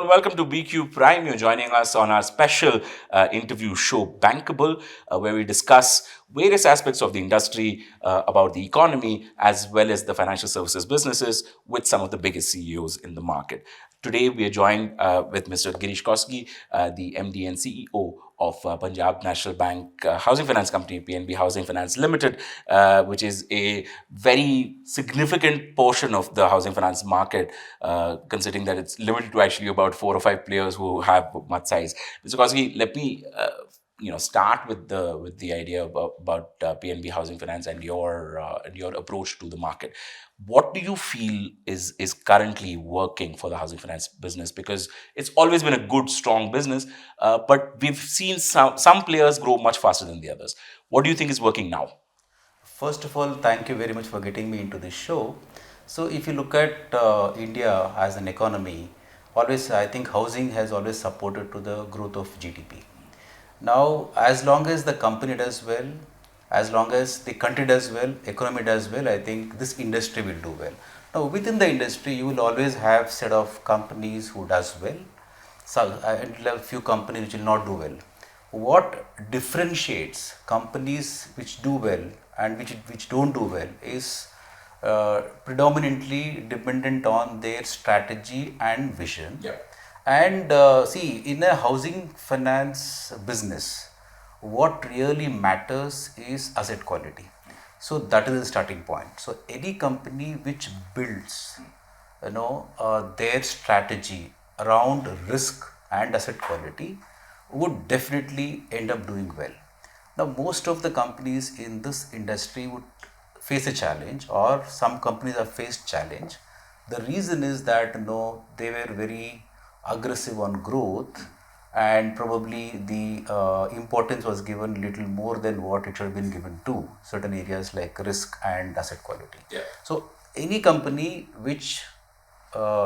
and welcome to BQ Prime. You're joining us on our special interview show, Bankable, where we discuss various aspects of the industry, about the economy, as well as the financial services businesses with some of the biggest CEOs in the market. Today, we are joined with Mr. Girish Kousgi, the MD and CEO of Punjab National Bank Housing Finance Company, PNB Housing Finance Limited, which is a very significant portion of the housing finance market, considering that it's limited to actually about 4 or 5 players who have much size. Mr. Kousgi, let me start with the idea about PNB Housing Finance and your approach to the market. What do you feel is currently working for the housing finance business? Because it's always been a good, strong business, but we've seen some players grow much faster than the others. What do you think is working now? First of all, thank you very much for getting me into this show. So, if you look at India as an economy, always I think housing has always supported to the growth of GDP. Now, as long as the company does well, as long as the country does well, economy does well, I think this industry will do well. Now, within the industry, you will always have set of companies who does well, so and you'll have few companies which will not do well. What differentiates companies which do well and which don't do well is predominantly dependent on their strategy and vision. Yeah. And see, in a housing finance business, what really matters is asset quality. So that is the starting point. So any company which builds, their strategy around risk and asset quality would definitely end up doing well. Now, most of the companies in this industry would face a challenge, or some companies have faced challenge. The reason is that they were very aggressive on growth, and probably the importance was given little more than what it should have been given to certain areas like risk and asset quality. Yeah. So, any company which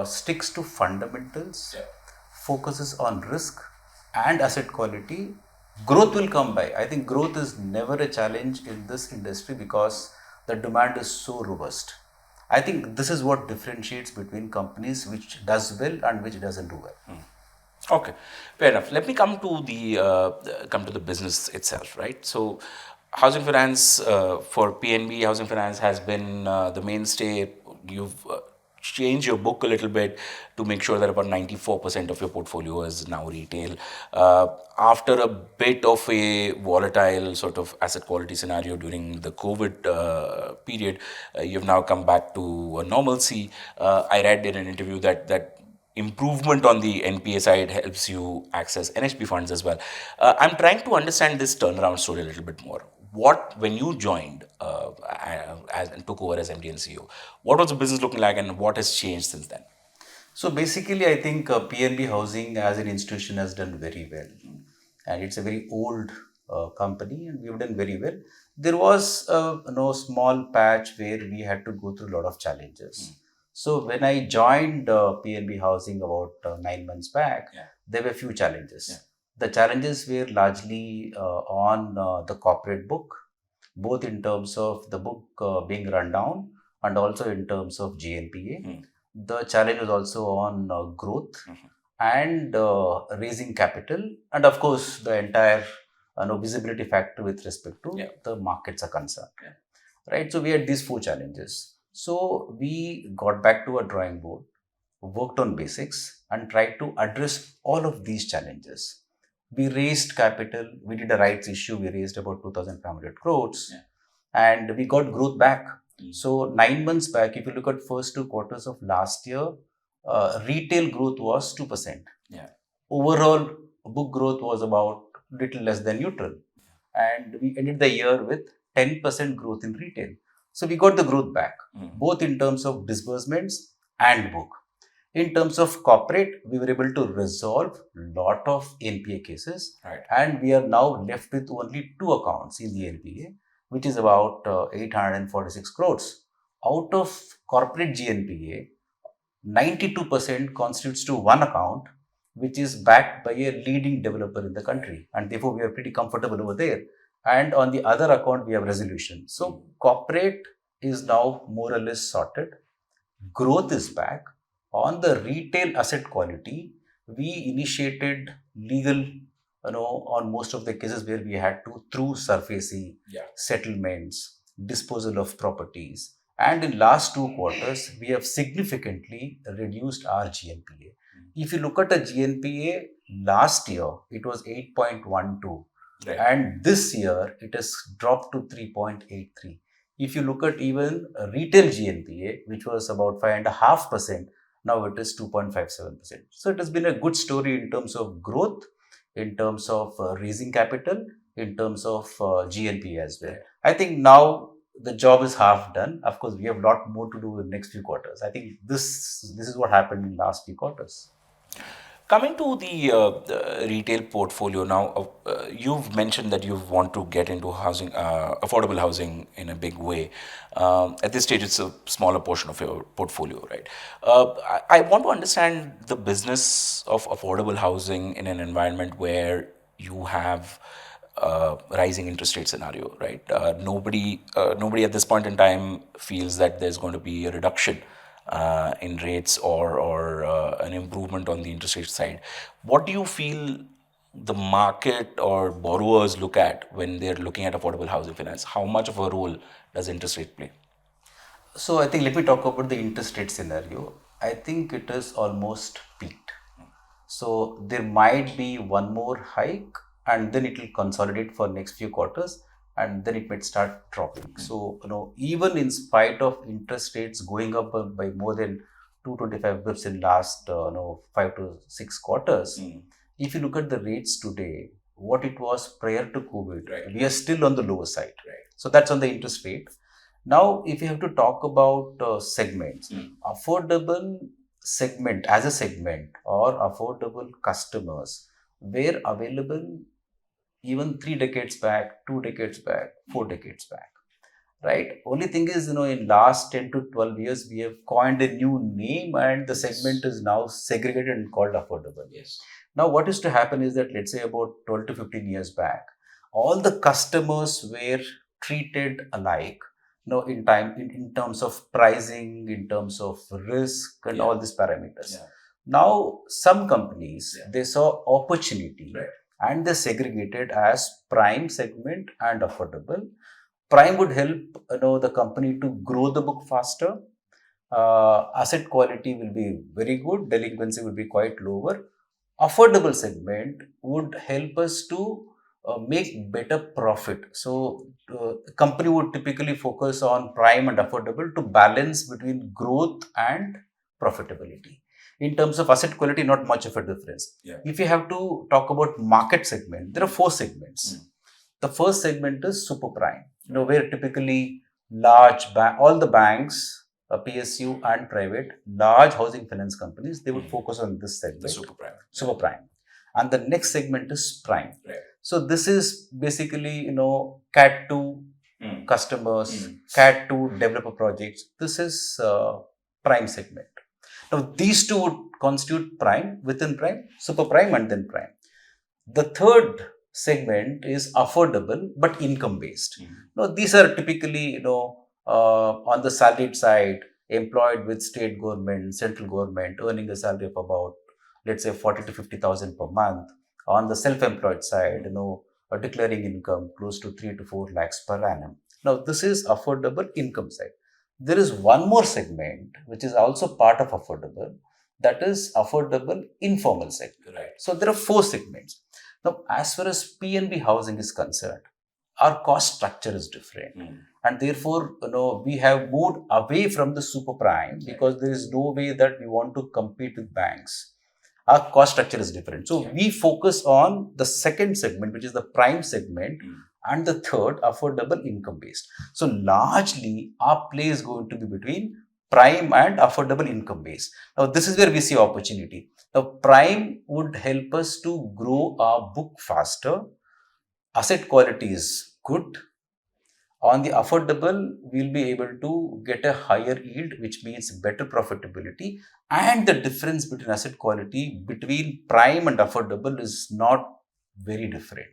sticks to fundamentals, Yeah. focuses on risk and asset quality, growth will come by. I think growth is never a challenge in this industry because the demand is so robust. I think this is what differentiates between companies which does well and which doesn't do well. Okay, fair enough. Let me come to the business itself, right? So, housing finance for PNB Housing Finance has been the mainstay. You've changed your book a little bit to make sure that about 94% of your portfolio is now retail. After a bit of a volatile sort of asset quality scenario during the COVID period, you've now come back to a normalcy. I read in an interview that improvement on the NPA side helps you access NHB funds as well. I'm trying to understand this turnaround story a little bit more. When you joined and took over as MD and CEO, what was the business looking like and what has changed since then? So basically, I think PNB Housing as an institution has done very well, and it's a very old company, and we've done very well. There was a small patch where we had to go through a lot of challenges. So when I joined PNB Housing about 9 months back, Yeah. there were few challenges. Yeah. The challenges were largely on the corporate book, both in terms of the book being run down and also in terms of GNPA. The challenge was also on growth and raising capital, and of course the entire visibility factor with respect to Yeah. the markets are concerned. Yeah. Right. So we had these four challenges. So we got back to a drawing board, worked on basics, and tried to address all of these challenges. We raised capital. We did a rights issue. We raised about 2,500 crores, Yeah. and we got growth back. So 9 months back, if you look at first 2 quarters of last year, retail growth was 2%. Yeah. Overall book growth was about little less than neutral, and we ended the year with 10% growth in retail. So we got the growth back, both in terms of disbursements and book. In terms of corporate, we were able to resolve lot of NPA cases, Right. and we are now left with only two accounts in the NPA, which is about 846 crores. Out of corporate GNPA, 92% constitutes to one account, which is backed by a leading developer in the country, and therefore we are pretty comfortable over there. And on the other account, we have resolution. So corporate is now more or less sorted. Growth is back. On the retail asset quality, we initiated legal, on most of the cases where we had to through surfacing, settlements, disposal of properties. And in last 2 quarters, we have significantly reduced our GNPA. If you look at the GNPA last year, it was 8.12. Right. And this year, it has dropped to 3.83. If you look at even retail GNPA, which was about 5.5%, now it is 2.57%. So it has been a good story in terms of growth, in terms of raising capital, in terms of GNPA as well. I think now the job is half done. Of course, we have a lot more to do in the next few quarters. I think this is what happened in the last few quarters. Coming to the retail portfolio now, you've mentioned that you want to get into housing, affordable housing in a big way. At this stage, it's a smaller portion of your portfolio, right? I want to understand the business of affordable housing in an environment where you have rising interest rate scenario, right? Nobody at this point in time feels that there's going to be a reduction in rates or an improvement on the interest rate side. What do you feel the market or borrowers look at when they're looking at affordable housing finance? How much of a role does interest rate play? So I think let me talk about the interest rate scenario. I think it is almost peaked. So there might be one more hike and then it will consolidate for next few quarters and then it might start dropping. So, even in spite of interest rates going up by more than 225 bips in last 5 to 6 quarters, if you look at the rates today, what it was prior to COVID, we are still on the lower side. So that's on the interest rate. Now, if you have to talk about segments, affordable segment as a segment or affordable customers were available even 3 decades back, 2 decades back, 4 decades back, right? Only thing is, in last 10 to 12 years, we have coined a new name and the segment is now segregated and called affordable. Yes. Now, what is to happen is that, let's say about 12 to 15 years back, all the customers were treated alike, in terms of pricing, in terms of risk and all these parameters. Now, some companies, they saw opportunity and they segregated as prime segment and affordable. Prime would help the company to grow the book faster. Asset quality will be very good. Delinquency will be quite lower. Affordable segment would help us to make better profit. So, company would typically focus on prime and affordable to balance between growth and profitability. In terms of asset quality, not much of a difference. If you have to talk about market segment, there are 4 segments. The first segment is super prime, where typically all the banks, PSU and private, large housing finance companies, they would focus on this segment. The super prime. Super prime. And the next segment is prime. So this is basically, Cat 2 customers, Cat 2 developer projects. This is prime segment. Now, these two would constitute prime, within prime, super prime, and then prime. The third segment is affordable but income based. Now, these are typically, on the salaried side, employed with state government, central government, earning a salary of about, let's say, 40 to 50,000 per month. On the self-employed side, declaring income close to 3 to 4 lakhs per annum. Now, this is affordable income side. There is one more segment which is also part of affordable, that is affordable informal sector. So there are 4 segments. Now, as far as PNB housing is concerned, our cost structure is different, and therefore, we have moved away from the super prime because there is no way that we want to compete with banks. Our cost structure is different. So we focus on the second segment, which is the prime segment, and the third, affordable income based. So largely, our play is going to be between prime and affordable income based. Now, this is where we see opportunity. Now, prime would help us to grow our book faster. Asset quality is good. On the affordable, we'll be able to get a higher yield, which means better profitability. And the difference between asset quality between prime and affordable is not very different.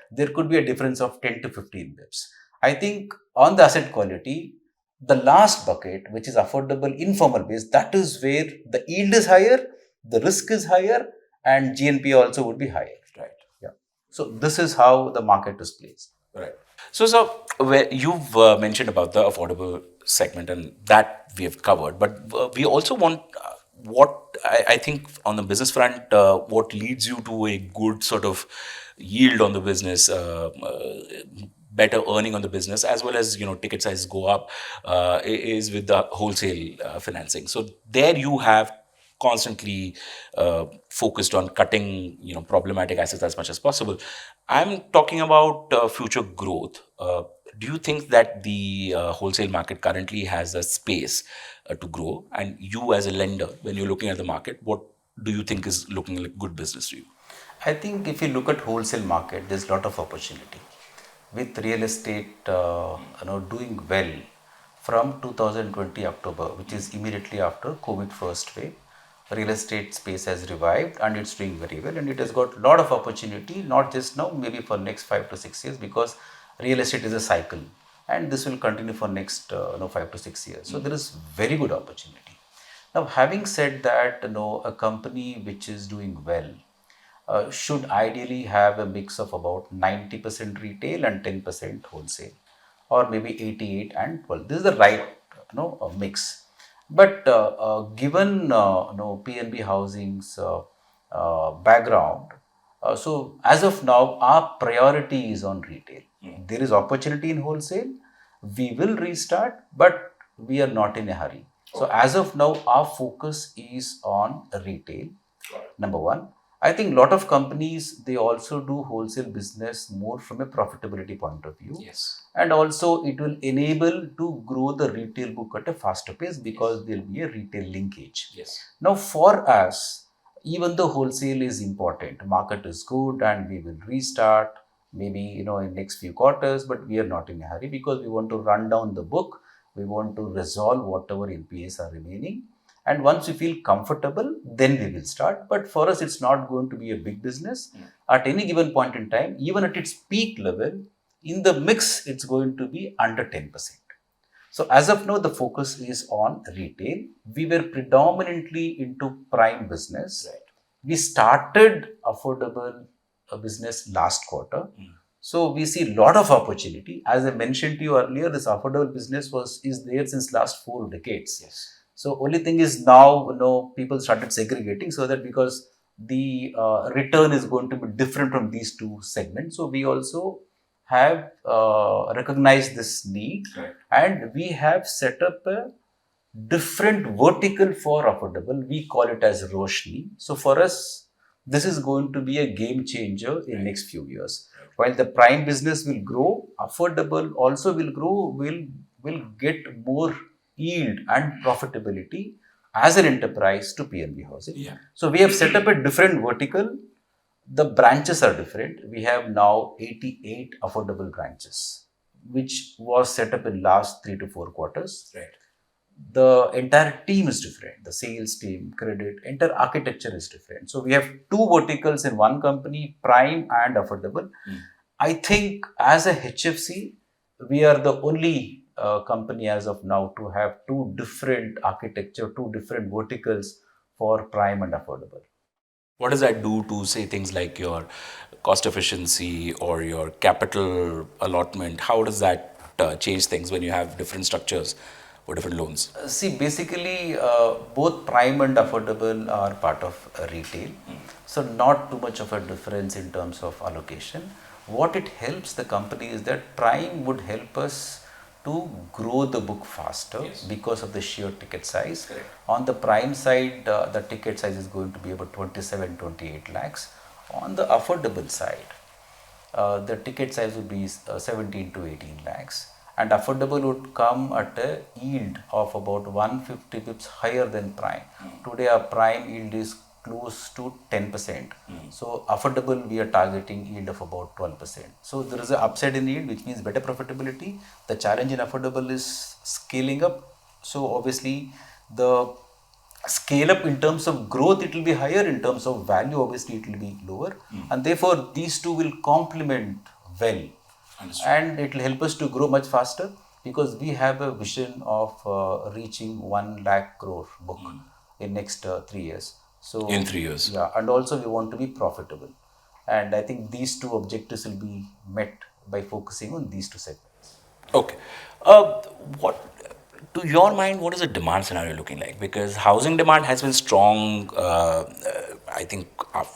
There could be a difference of 10 to 15 bips. I think on the asset quality, the last bucket, which is affordable informal base, that is where the yield is higher, the risk is higher, and GNPA also would be higher. Right. Yeah. So this is how the market is placed. Right. So where you've mentioned about the affordable segment, and that we have covered, but we also want what I think on the business front, what leads you to a good sort of yield on the business, better earning on the business, as well as ticket sizes go up, is with the wholesale financing. So there you have constantly focused on cutting problematic assets as much as possible. I'm talking about future growth. Do you think that the wholesale market currently has a space to grow? And you, as a lender, when you're looking at the market, what do you think is looking like good business to you? I think if you look at wholesale market, there's a lot of opportunity. With real estate, doing well from 2020 October, which is immediately after COVID first wave, real estate space has revived and it's doing very well, and it has got a lot of opportunity, not just now, maybe for next 5 to 6 years, because real estate is a cycle, and this will continue for next 5 to 6 years. So there is very good opportunity. Now, having said that, a company which is doing well should ideally have a mix of about 90% retail and 10% wholesale, or maybe 88 and 12. This is the right mix. But given PNB Housing's background, so as of now, our priority is on retail. There is opportunity in wholesale. We will restart, but we are not in a hurry. So as of now, our focus is on retail. Number one. I think a lot of companies, they also do wholesale business more from a profitability point of view. Yes. And also it will enable to grow the retail book at a faster pace, because there will be a retail linkage. Yes. Now for us, even though wholesale is important, market is good and we will restart maybe in next few quarters, but we are not in a hurry, because we want to run down the book. We want to resolve whatever NPAs are remaining. And once we feel comfortable, then we will start. But for us, it's not going to be a big business. At any given point in time, even at its peak level, in the mix, it's going to be under 10%. So as of now, the focus is on retail. We were predominantly into prime business. Right. We started affordable business last quarter. So we see a lot of opportunity. As I mentioned to you earlier, this affordable business is there since last 4 decades. Yes. So only thing is now, people started segregating, so that because the return is going to be different from these two segments. So we also have recognized this need, Right. and we have set up a different vertical for affordable. We call it as Roshni. So for us, this is going to be a game changer in next few years. While the prime business will grow, affordable also will grow, will get more yield and profitability as an enterprise to PNB Housing. Yeah. So we have set up a different vertical. The branches are different. We have now 88 affordable branches, which was set up in last 3 to 4 quarters. Right. The entire team is different. The sales team, credit, entire architecture is different. So we have two verticals in one company, prime and affordable. I think as a HFC, we are the only company as of now to have two different architecture, two different verticals for prime and affordable. What does that do to, say, things like your cost efficiency or your capital allotment? How does that change things when you have different structures for different loans? See, basically, both prime and affordable are part of retail. So, not too much of a difference in terms of allocation. What it helps the company is that prime would help us to grow the book faster. Yes. Because of the sheer ticket size. Correct. On the prime side, the ticket size is going to be about 27-28 lakhs. On the affordable side, the ticket size would be 17 to 18 lakhs. And affordable would come at a yield of about 150 pips higher than prime. Today our prime yield is close to 10%. So affordable, we are targeting yield of about 12%. So there is an upside in yield, which means better profitability. The challenge in affordable is scaling up. So obviously the scale up in terms of growth, it will be higher. In terms of value, obviously it will be lower. And therefore these two will complement well. Understood. And it will help us to grow much faster, because we have a vision of reaching 1 lakh crore book in next 3 years. So In 3 years. yeah, and also we want to be profitable. And I think these two objectives will be met by focusing on these two segments. Okay. Uh, what, to your mind, what is the demand scenario looking like? Because housing demand has been strong, I think,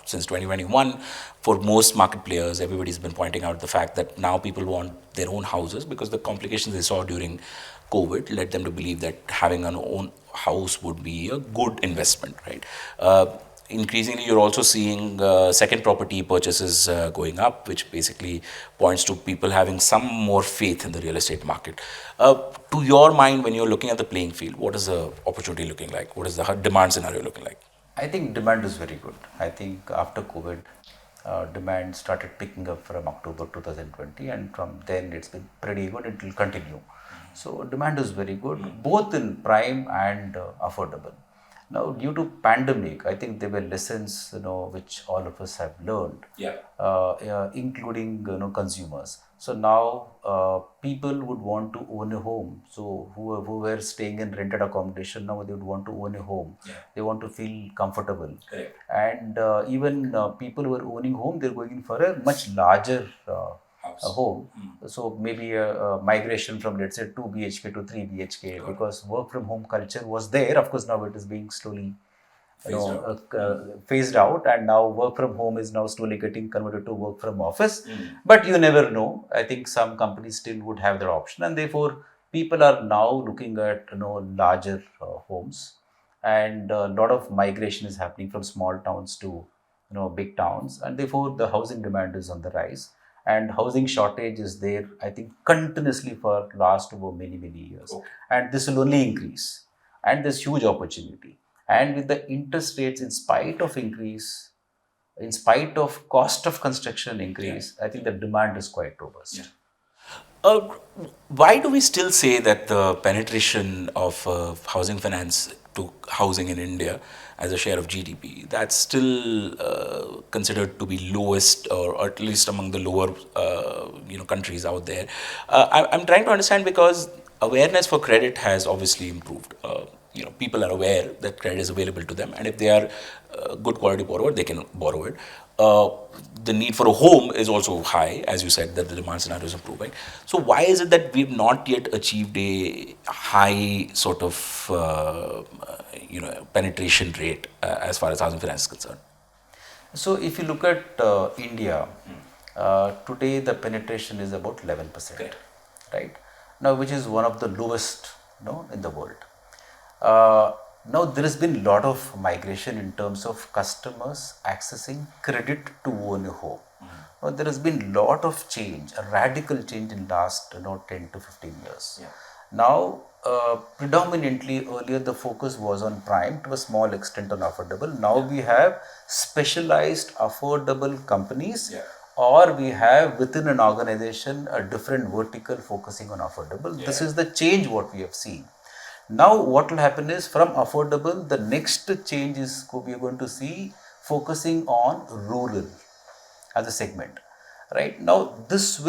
since 2021 for most market players. Everybody's been pointing out the fact that now people want their own houses because the complications they saw during COVID led them to believe that having an own house would be a good investment, right? Increasingly, you're also seeing second property purchases going up, which basically points to people having some more faith in the real estate market. To your mind, when you're looking at the playing field, what is the opportunity looking like? What is the demand scenario looking like? I think demand is very good. I think after COVID, demand started picking up from October 2020, and from then it's been pretty good. It will continue. So demand is very good, both in prime and affordable. Now, due to pandemic, I think there were lessons which all of us have learned, Yeah. including consumers. So now people would want to own a home. So who were staying in rented accommodation, now they would want to own a home. Yeah. They want to feel comfortable. Correct. And even people who are owning home, they're going in for a much larger House. a home. So maybe a migration from, let's say, 2 BHK to 3 BHK, because work from home culture was there. Of course, now it is being slowly phased out, and now work from home is now slowly getting converted to work from office. But you never know. I think some companies still would have that option, and therefore people are now looking at larger homes, and a lot of migration is happening from small towns to big towns, and therefore the housing demand is on the rise, and housing shortage is there, I think, continuously for last over many years. Okay. And this will only increase, and there's huge opportunity. And with the interest rates, in spite of increase, in spite of cost of construction increase, I think the demand is quite robust. Yeah. Uh, why do we still say that the penetration of housing finance to housing in India as a share of GDP, that's still considered to be lowest, or at least among the lower countries out there? I'm trying to understand because awareness for credit has obviously improved. People are aware that credit is available to them, and if they are good quality borrower, they can borrow it. Uh, the need for a home is also high, as you said, that the demand scenario is improving. So why is it that we've not yet achieved a high sort of penetration rate as far as housing finance is concerned? So if you look at India, today the penetration is about 11%, Correct. right? Now, which is one of the lowest, in the world. Now there has been a lot of migration in terms of customers accessing credit to own a home. Now there has been a lot of change, a radical change in last 10 to 15 years. Yeah. Now predominantly earlier the focus was on prime, to a small extent on affordable. Now we have specialized affordable companies. Yeah. Or we have within an organization a different vertical focusing on affordable. This is the change what we have seen. Now what will happen is, from affordable, the next change is we are going to see focusing on rural as a segment. Right now, this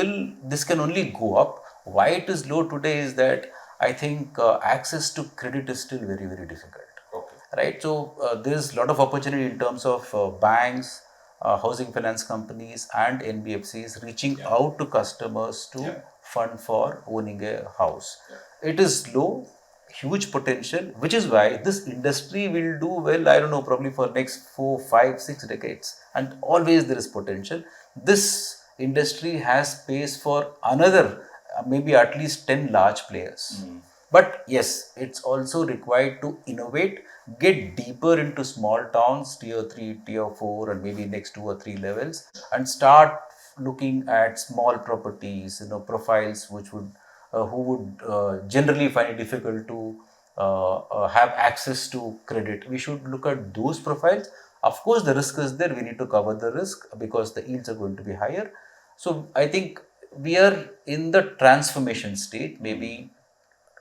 can only go up. Why it is low today is that I think access to credit is still very difficult. Okay. Right, so there's a lot of opportunity in terms of banks, housing finance companies, and NBFCs reaching out to customers to fund for owning a house. It is low, huge potential, which is why this industry will do well. I don't know, probably for next 4, 5, 6 decades, and always there is potential. This industry has space for another maybe at least 10 large players. But yes, it's also required to innovate, get deeper into small towns, tier 3, tier 4, and maybe next 2 or 3 levels, and start looking at small properties, profiles which would who would generally find it difficult to have access to credit. We should look at those profiles. Of course, the risk is there. We need to cover the risk because the yields are going to be higher. So I think we are in the transformation state. Maybe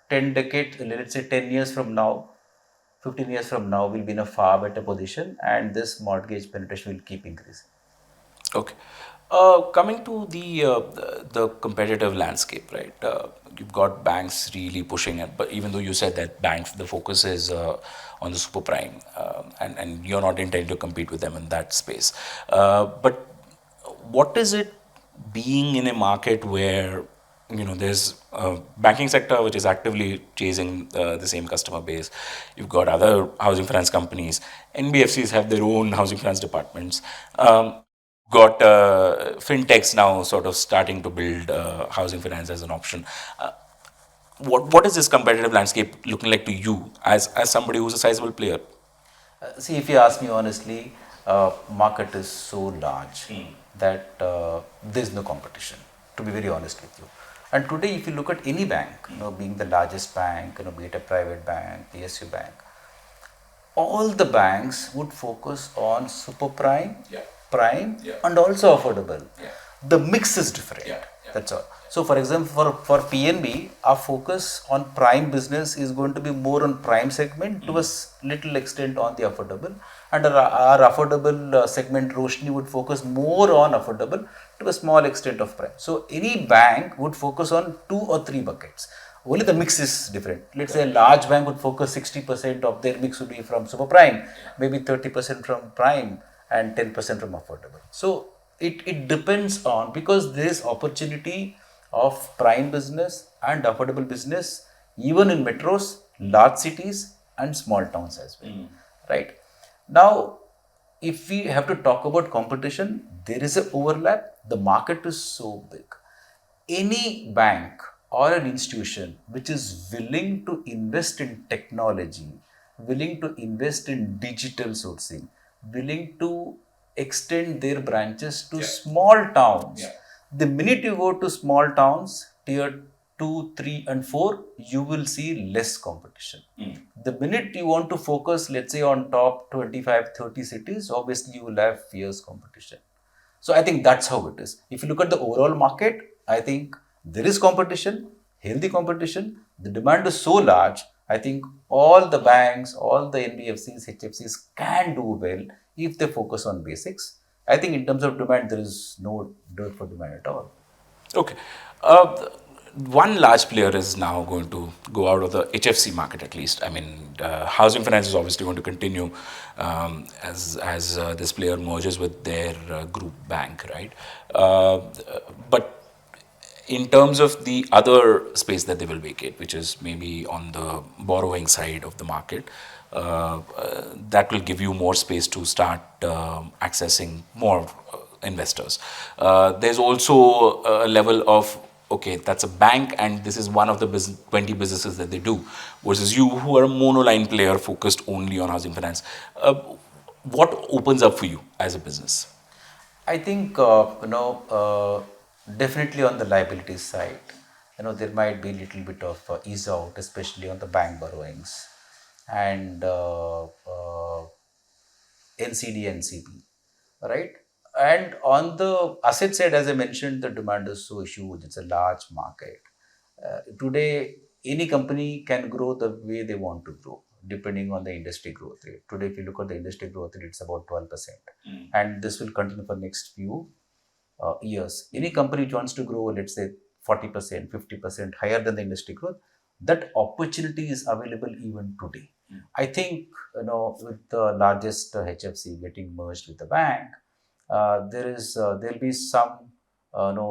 10 decades, let's say 10 years from now, 15 years from now, we'll be in a far better position, and this mortgage penetration will keep increasing. Okay. Coming to the competitive landscape, right? You've got banks really pushing it, but even though you said that banks, the focus is on the super prime, and you're not intending to compete with them in that space. But what is it being in a market where there's a banking sector which is actively chasing the same customer base? You've got other housing finance companies. NBFCs have their own housing finance departments. Got fintechs now sort of starting to build housing finance as an option. What is this competitive landscape looking like to you as somebody who's a sizable player? See, if you ask me honestly, market is so large that there's no competition. To be very honest with you, and today, if you look at any bank, being the largest bank, be it a private bank, PSU bank, all the banks would focus on super prime, prime, and also affordable. The mix is different. That's all. So, for example, for PNB, our focus on prime business is going to be more on prime segment to a little extent on the affordable, and our affordable segment Roshni would focus more on affordable to a small extent of prime. So, any bank would focus on 2 or 3 buckets. Only the mix is different. Let's say a large bank would focus 60% of their mix would be from super prime, maybe 30% from prime, and 10% from affordable. So it depends on, because there is opportunity of prime business and affordable business even in metros, large cities, and small towns as well. Right now, if we have to talk about competition, there is an overlap. The market is so big. Any bank or an institution which is willing to invest in technology, willing to invest in digital sourcing, willing to extend their branches to small towns. The minute you go to small towns, tier 2, 3, and 4, you will see less competition. The minute you want to focus, let's say, on top 25, 30 cities, obviously you will have fierce competition. So I think that's how it is. If you look at the overall market, I think there is competition, healthy competition. The demand is so large. I think all the banks, all the NBFCs, HFCs can do well if they focus on basics. I think in terms of demand, there is no dirt for demand at all. Okay. Uh, One large player is now going to go out of the HFC market, at least. I mean, housing finance is obviously going to continue as this player merges with their group bank, right? But in terms of the other space that they will vacate, which is maybe on the borrowing side of the market, that will give you more space to start accessing more investors. There's also a level of, okay, that's a bank and this is one of the 20 businesses that they do, versus you who are a monoline player focused only on housing finance. What opens up for you as a business? I think definitely on the liabilities side, there might be a little bit of ease out, especially on the bank borrowings and NCD, NCB, right? And on the asset side, as I mentioned, the demand is so huge; it's a large market. Today, any company can grow the way they want to grow, depending on the industry growth rate. Today, if you look at the industry growth rate, it's about 12%, and this will continue for next few years. Any company which wants to grow, let's say 40%, 50% higher than the industry growth, that opportunity is available even today. I think with the largest HFC getting merged with the bank, there'll be some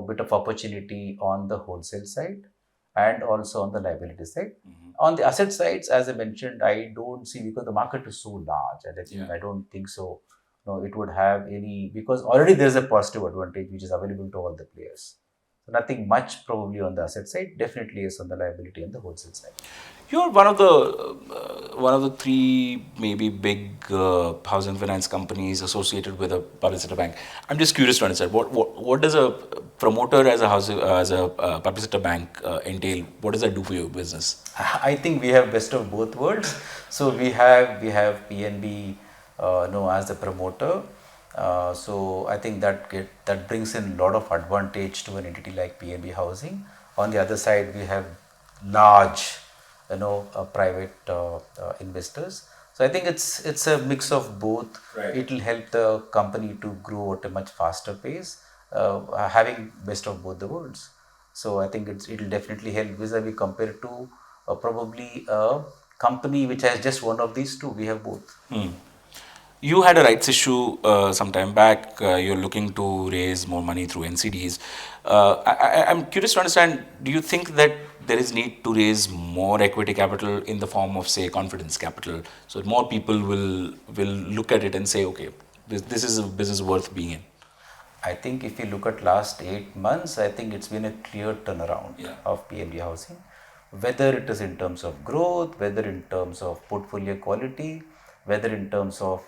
bit of opportunity on the wholesale side and also on the liability side. On the asset sides, as I mentioned, I don't see, because the market is so large, and I don't think so. No, it would have any, because already there's a positive advantage which is available to all the players. So nothing much probably on the asset side. Definitely is on the liability and the wholesale side. You're one of the three maybe big housing finance companies associated with a public sector bank. I'm just curious to understand what does a promoter as a public sector bank entail? What does that do for your business? I think we have best of both worlds. So we have PNB, as the promoter. So I think that brings in a lot of advantage to an entity like PNB Housing. On the other side, we have large, private investors. So I think it's a mix of both. Right. It will help the company to grow at a much faster pace. having best of both the worlds. So I think it'll definitely help vis-a-vis compared to probably a company which has just one of these two. We have both. You had a rights issue some time back. You're looking to raise more money through NCDs. I'm curious to understand, do you think that there is need to raise more equity capital in the form of, say, confidence capital, so that more people will look at it and say, okay, this is a business worth being in? I think if you look at last 8 months, I think it's been a clear turnaround Yeah. of PNB Housing, whether it is in terms of growth, whether in terms of portfolio quality, whether in terms of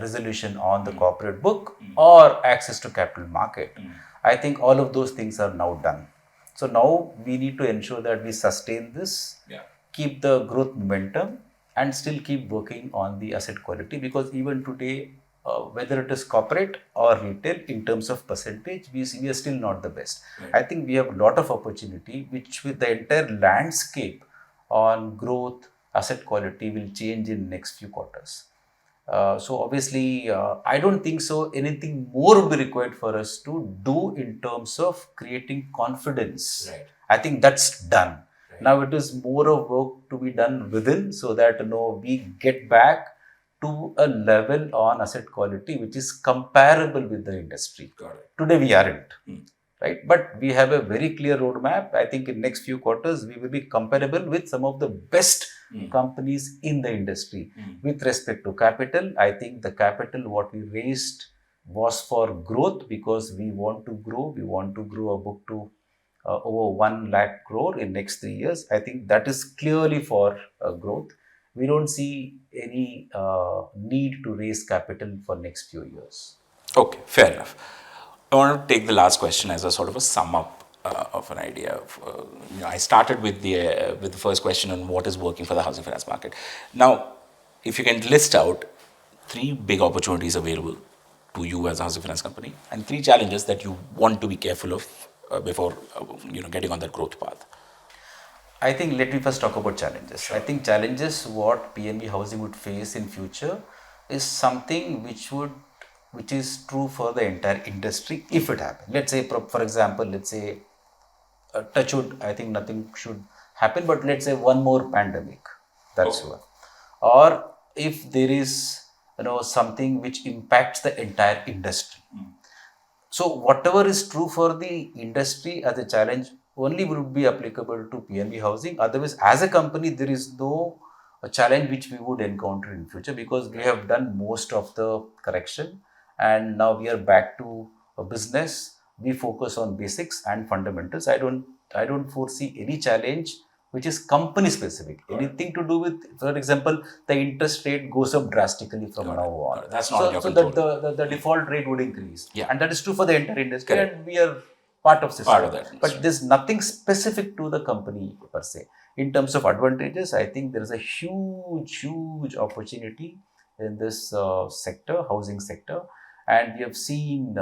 resolution on the corporate book or access to capital market. I think all of those things are now done. So now we need to ensure that we sustain this, Yeah. keep the growth momentum, and still keep working on the asset quality, because even today, whether it is corporate or retail, in terms of percentage, we are still not the best. Right. I think we have a lot of opportunity, which with the entire landscape on growth, asset quality will change in next few quarters. So obviously, I don't think so anything more will be required for us to do in terms of creating confidence. Right. I think that's done. Right. Now it is more of work to be done within, so that we get back to a level on asset quality which is comparable with the industry. Got it. Today we aren't. Right, but we have a very clear roadmap. I think in next few quarters we will be comparable with some of the best companies in the industry. With respect to capital, I think the capital what we raised was for growth, because we want to grow. We want to grow a book to over 1 lakh crore in next 3 years. I think that is clearly for growth. We don't see any need to raise capital for next few years. Okay, fair enough. I want to take the last question as a sort of a sum up of an idea. I started with the first question on what is working for the housing finance market. Now, if you can list out 3 big opportunities available to you as a housing finance company, and 3 challenges that you want to be careful of before getting on that growth path. I think let me first talk about challenges. Sure. I think challenges what PNB Housing would face in future is something which is true for the entire industry if it happens. Let's say, for example, let's say touch wood, I think nothing should happen, but let's say one more pandemic. That's one. Or if there is something which impacts the entire industry. So whatever is true for the industry as a challenge only would be applicable to PNB Housing. Otherwise, as a company, there is no challenge which we would encounter in future, because we have done most of the correction and now we are back to a business. We focus on basics and fundamentals. I don't foresee any challenge which is company specific. Anything to do with, for example, the interest rate goes up drastically from now on. That's not in your so control. the default rate would increase. Yeah. And that is true for the entire industry. Correct. And we are part of system. Part of that. But there's nothing specific to the company per se. In terms of advantages, I think there is a huge opportunity in this sector, housing sector. And we have seen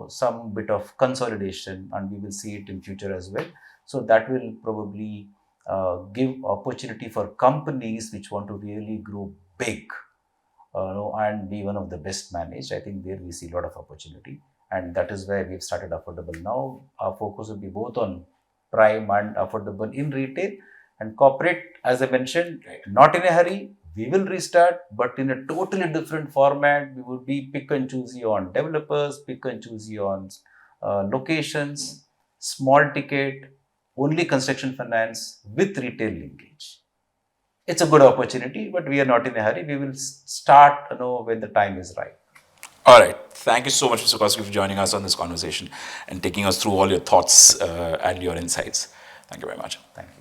some bit of consolidation, and we will see it in future as well. So that will probably give opportunity for companies which want to really grow big and be one of the best managed. I think there we see a lot of opportunity, and that is where we've started affordable now. Our focus will be both on prime and affordable in retail and corporate. As I mentioned, not in a hurry. We will restart, but in a totally different format. We will be pick and choosy on developers, pick and choosy on locations, small ticket, only construction finance with retail linkage. It's a good opportunity, but we are not in a hurry. We will start when the time is right. All right. Thank you so much, Mr. Kousgi, for joining us on this conversation and taking us through all your thoughts and your insights. Thank you very much. Thank you.